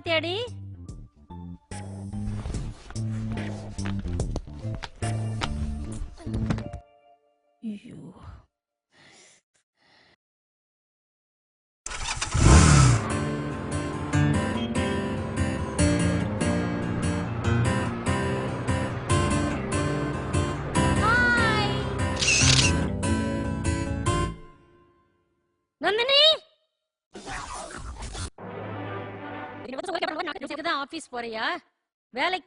பாத்தியாடி? ஐயோ நந்தினி ஆபீஸ் போறியா? வேலைக்கு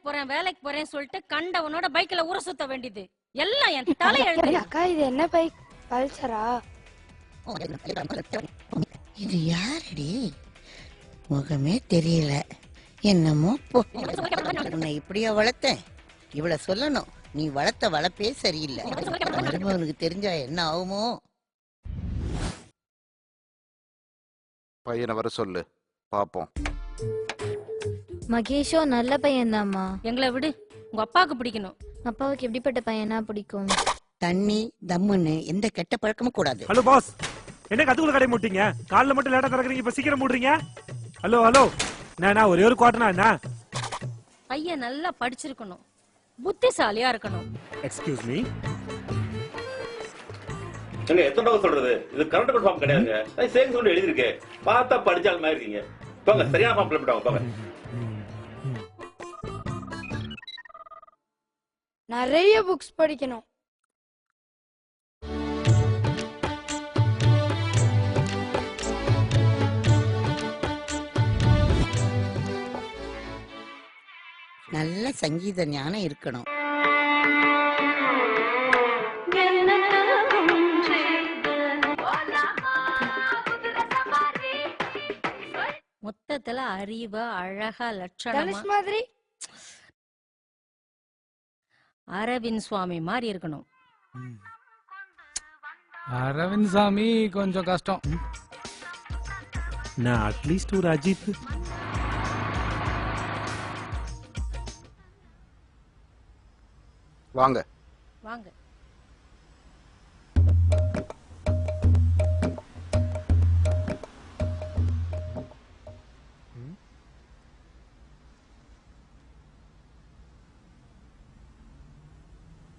போறேன் சொல்லிட்டு கண்டவனோட பைக்ல ஊர சுத்த வேண்டியது எல்லாம் என் தலை எழுது. அக்கா இது என்ன பைக்? பல்சரா? இது யாரடி? முகமே தெரியல. என்னமோ உன்னை இப்படியா வளர்த்தேன்? இவள சொல்லணும், நீ வளர்த்த வளர்ப்பே சரியில்லை. மருமகனுக்கு தெரிஞ்சா என்ன ஆகுமோ? பையனை வர சொல்லு பாப்போம். மகேஷோ நல்ல பையன் தான்மா. எங்களை விடு, உங்க அப்பாவுக்கு பிடிக்கணும். அப்பாவுக்கு எப்படிப்பட்ட பையனா பிடிக்கும்? தண்ணி தம்முன்னு எந்த கெட்ட பழக்கமும் கூடாது. ஹலோ பாஸ், என்ன கத்துக்குள்ள கடை மூட்டீங்க? காலைல மட்டும் லேட்டா திறக்கறீங்க, இப்ப சீக்கிரம் மூடுறீங்க. ஹலோ ஹலோ, நான் ஒரே ஒரு குவார்டனா என்ன? பையன் நல்லா படிச்சிருக்கணும், புத்திசாலியா இருக்கணும். எக்ஸ்கியூஸ் மீ, எங்க எத்தனை தடவை சொல்றது? இது கரண்ட் பில் ஃபார்ம் கிடையாதுங்க. அது சேவிங்ஸ் சொல்லி எழுதி இருக்கு. பார்த்தா படிச்சால் மாதிரி இருக்கீங்க. போங்க, சரியான ஃபார்ம் ஃபில் பண்ணுவாங்க. போங்க. நிறைய புக்ஸ் படிக்கணும். நல்ல சங்கீத ஞானம் இருக்கணும். மொத்தத்துல அறிவா அழகா லட்சணமா மாதிரி அரவிந்த் சுவாமி மாதிரி இருக்கணும். அரவிந்த் சாமி கொஞ்சம் கஷ்டம். நான் அட்லீஸ்ட் ஒரு அஜித். வாங்க வாங்க.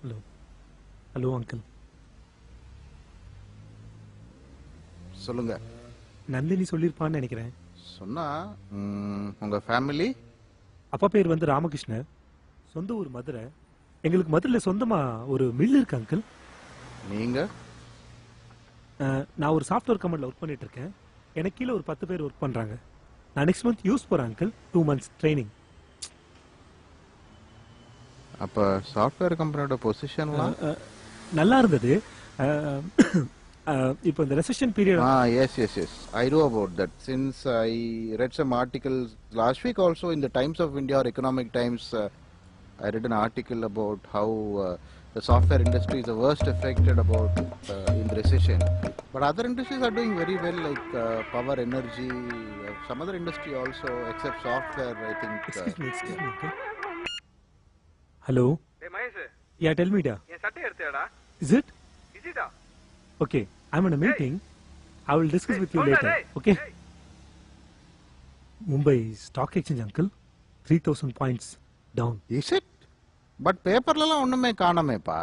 ஹலோ ஹலோ அங்கிள், சொல்லுங்க. நந்தினி சொல்லிருப்பான்னு நினைக்கிறேன். சொன்னா உங்க ஃபேமிலி? அப்பா பேர் வந்து ராமகிருஷ்ணர், சொந்த ஊர் மதுரை. எங்களுக்கு மதுரையில் சொந்தமா ஒரு மில் இருக்கு அங்கிள். நீங்க? நான் ஒரு சாஃப்ட்வேர் கம்பெனியில் ஒர்க் பண்ணிட்டு இருக்கேன். எனக்கு கீழே ஒரு 10 பேர் ஒர்க் பண்றாங்க. நான் நெக்ஸ்ட் மந்த் யூஸ் போறேன் அங்கிள். 2 months training. அப்ப சாஃப்ட்வேர் கம்பெனியோட பொசிஷன்லாம் நல்லா இருந்தது. இப்போ இந்த recession period. yes, I know about that since I read some articles last week also in the Times of India or Economic Times. I read an article about how the software industry is the worst affected about in the recession, but other industries are doing very well, like power, energy, some other industry also, except software, I think. Excuse me, okay. Hello. Hey Mahesh. Yeah, tell me da. Ye satte edutiyada? Is it? Ijida. Okay, I'm in a meeting. I will discuss with you later. Okay. Mumbai Stock Exchange uncle, 3000 points down. Is it? But paperலலாம் ஒண்ணுமே காணமேப்பா.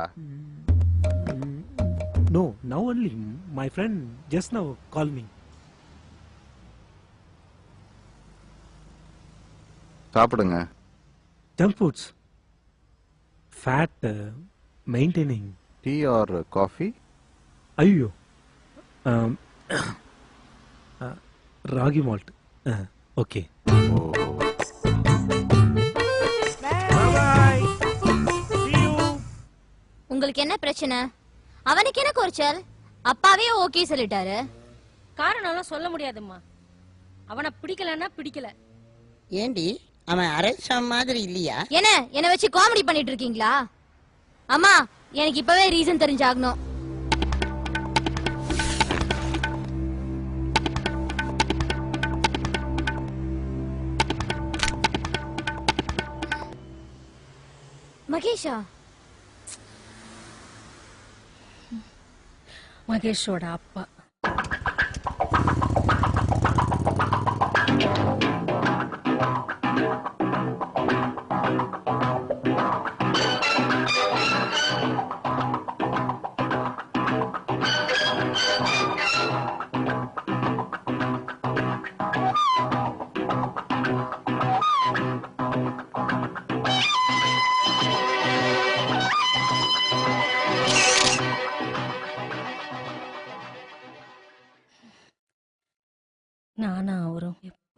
No, now only my friend just now called me. சாப்பிடுங்க. Junk foods. Fat, maintaining. Tea or coffee? ஐயோ, ragi malt. Okay. உங்களுக்கு என்ன பிரச்சனை? அவனுக்கு என்ன குறைச்சல்? அப்பாவே ஓகே சொல்லிட்டாரு. காரணம் எல்லாம் சொல்ல முடியாதும்மா. அவனை பிடிக்கலன்னா பிடிக்கல. ஏண்டி அவன் அரசா மாதிரி இல்லையா? என்ன வச்சு காமெடி பண்ணிட்டு இருக்கீங்களா? அம்மா, எனக்கு இப்பவே ரீசன் தெரிஞ்சாகணும். மகேஷா? மகேஷோட அப்பா.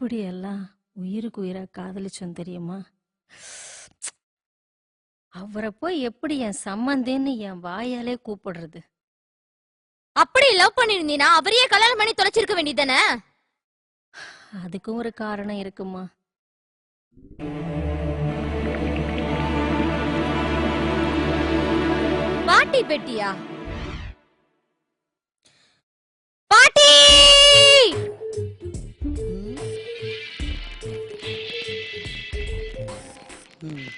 எப்படியெல்லாம் உயிருக்கு உயிரா காதலிச்சோம் தெரியுமா? அவரை போய் எப்படி என் சம்மந்தின்னு என் வாயாலே கூப்பிடுறது? அப்படி லவ் பண்ணிருந்தீனா அவரையே கல்யாணம் பண்ணி தொலைச்சிருக்க வேண்டியதானே? அதுக்கும் ஒரு காரணம் இருக்குமா? பாட்டி பெட்டியா? பாட்டி! ம்.